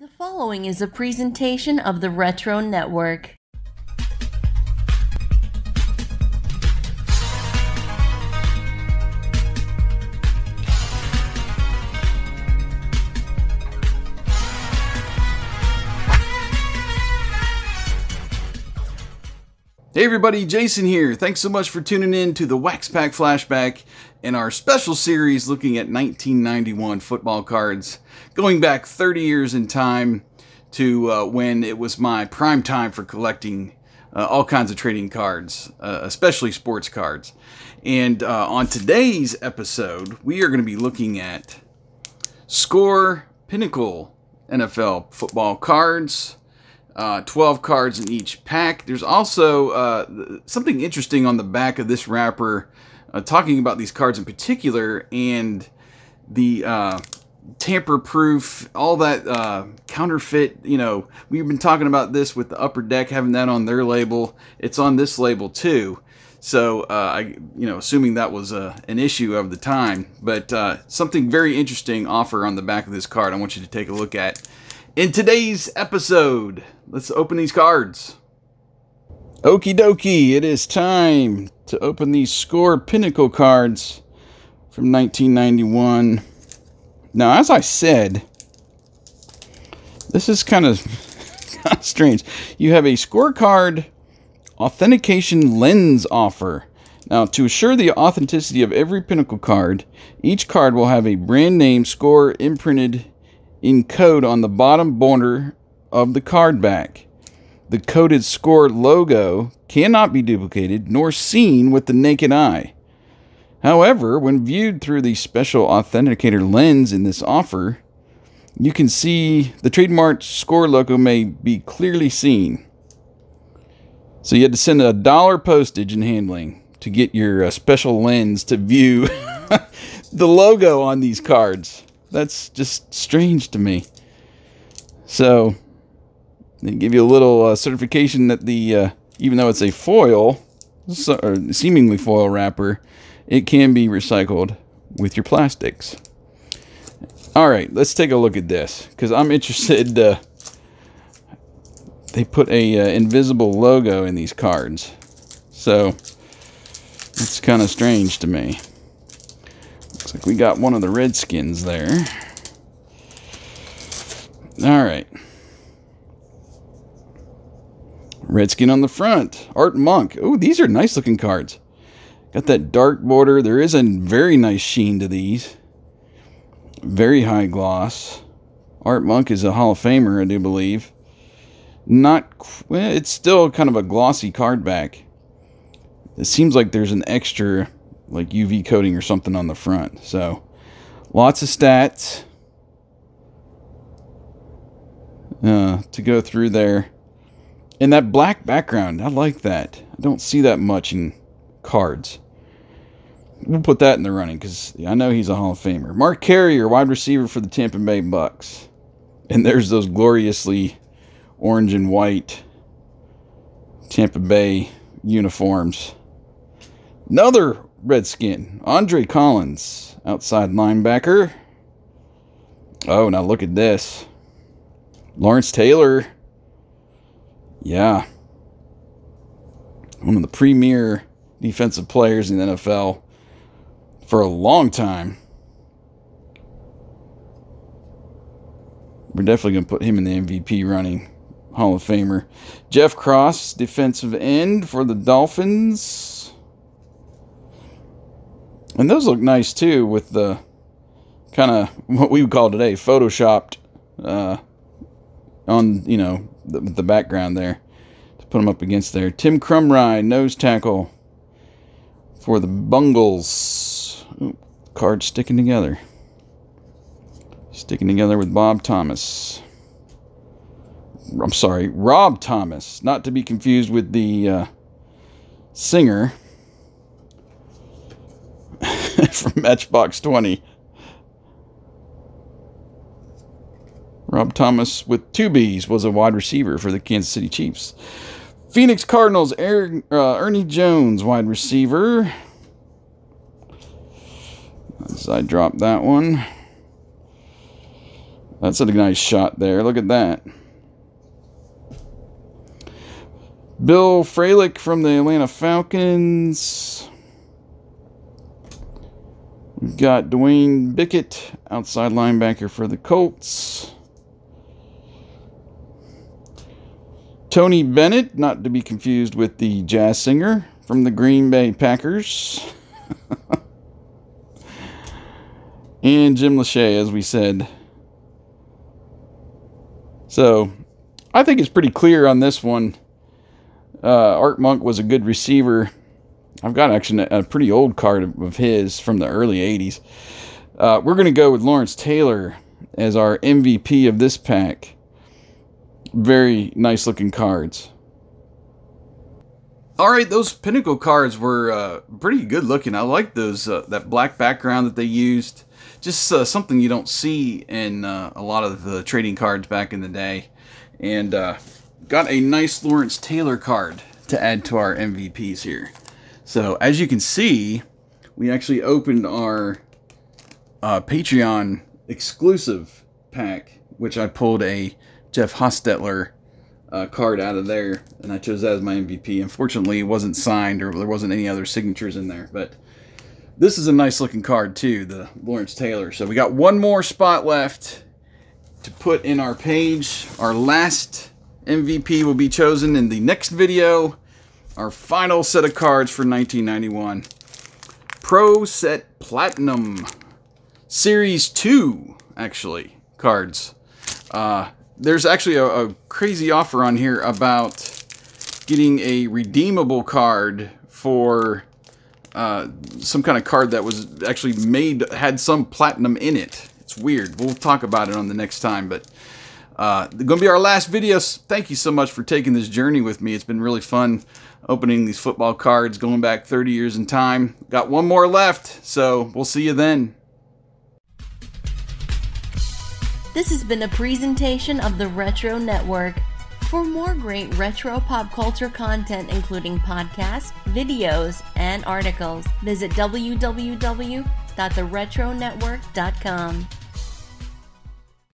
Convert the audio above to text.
The following is a presentation of the Retro Network. Hey everybody, Jason here. Thanks so much for tuning in to the Pack Flashback and our special series looking at 1991 football cards, going back 30 years in time to when it was my prime time for collecting all kinds of trading cards, especially sports cards. And on today's episode, we are going to be looking at Score Pinnacle NFL football cards. 12 cards in each pack. There's also something interesting on the back of this wrapper talking about these cards in particular and the tamper-proof, all that counterfeit. You know, we've been talking about this with the Upper Deck having that on their label. It's on this label too. So, assuming that was an issue of the time. But something very interesting offer on the back of this card I want you to take a look at in today's episode. Let's open these cards. Okie dokie, it is time to open these Score Pinnacle cards from 1991. Now, as I said, this is kind of strange. You have a scorecard authentication lens offer. Now, to assure the authenticity of every Pinnacle card, each card will have a brand name score imprinted in code on the bottom border of the card back. The coded Score logo cannot be duplicated nor seen with the naked eye. However, when viewed through the special authenticator lens in this offer, you can see the trademark Score logo may be clearly seen. So you had to send $1 postage and handling to get your special lens to view the logo on these cards. That's just strange to me. So they give you a little certification that the even though it's a foil, or seemingly foil wrapper, it can be recycled with your plastics. All right, let's take a look at this because I'm interested. They put a invisible logo in these cards, so it's kind of strange to me. Looks like we got one of the Redskins there. All right. Redskin on the front. Art Monk. Oh, these are nice looking cards. Got that dark border. There is a very nice sheen to these. Very high gloss. Art Monk is a Hall of Famer, I do believe. It's still kind of a glossy card back. It seems like there's an extra like UV coating or something on the front. So, lots of stats to go through there. And that black background, I like that. I don't see that much in cards. We'll put that in the running because I know he's a Hall of Famer. Mark Carrier, wide receiver for the Tampa Bay Bucks. And there's those gloriously orange and white Tampa Bay uniforms. Another Redskin, Andre Collins, outside linebacker. Oh, now look at this. Lawrence Taylor. Yeah. One of the premier defensive players in the NFL for a long time. We're definitely going to put him in the MVP running. Hall of Famer. Jeff Cross, defensive end for the Dolphins. And those look nice too with the kind of what we would call today photoshopped on, the background there to put them up against there. Tim Crumrye, nose tackle for the Bungles. Ooh, card sticking together. Sticking together with Bob Thomas. I'm sorry, Rob Thomas. Not to be confused with the singer from Matchbox 20. Rob Thomas with 2 B's was a wide receiver for the Kansas City Chiefs. Phoenix Cardinals, Ernie Jones, wide receiver. As I drop that one. That's a nice shot there. Look at that. Bill Fralick from the Atlanta Falcons. We've got Dwayne Bickett, outside linebacker for the Colts. Tony Bennett, not to be confused with the jazz singer, from the Green Bay Packers. And Jim Lachey, as we said. So, I think it's pretty clear on this one. Art Monk was a good receiver. I've got actually a pretty old card of his from the early 80s. We're going to go with Lawrence Taylor as our MVP of this pack. Very nice looking cards. Alright, those Pinnacle cards were pretty good looking. I like those, that black background that they used. Just something you don't see in a lot of the trading cards back in the day. And got a nice Lawrence Taylor card to add to our MVPs here. So, as you can see, we actually opened our Patreon exclusive pack, which I pulled a Jeff Hostetler card out of there, and I chose that as my MVP. Unfortunately, it wasn't signed, or there wasn't any other signatures in there, but this is a nice looking card too, the Lawrence Taylor. So we got one more spot left to put in our page. Our last MVP will be chosen in the next video. Our final set of cards for 1991. Pro Set Platinum. Series 2, actually, cards. There's actually a crazy offer on here about getting a redeemable card for some kind of card that was actually made, had some platinum in it. It's weird. We'll talk about it on the next time, but going to be our last video. Thank you so much for taking this journey with me. It's been really fun opening these football cards, going back 30 years in time. Got one more left, so we'll see you then. This has been a presentation of the Retro Network. For more great retro pop culture content, including podcasts, videos, and articles, visit www.theretronetwork.com.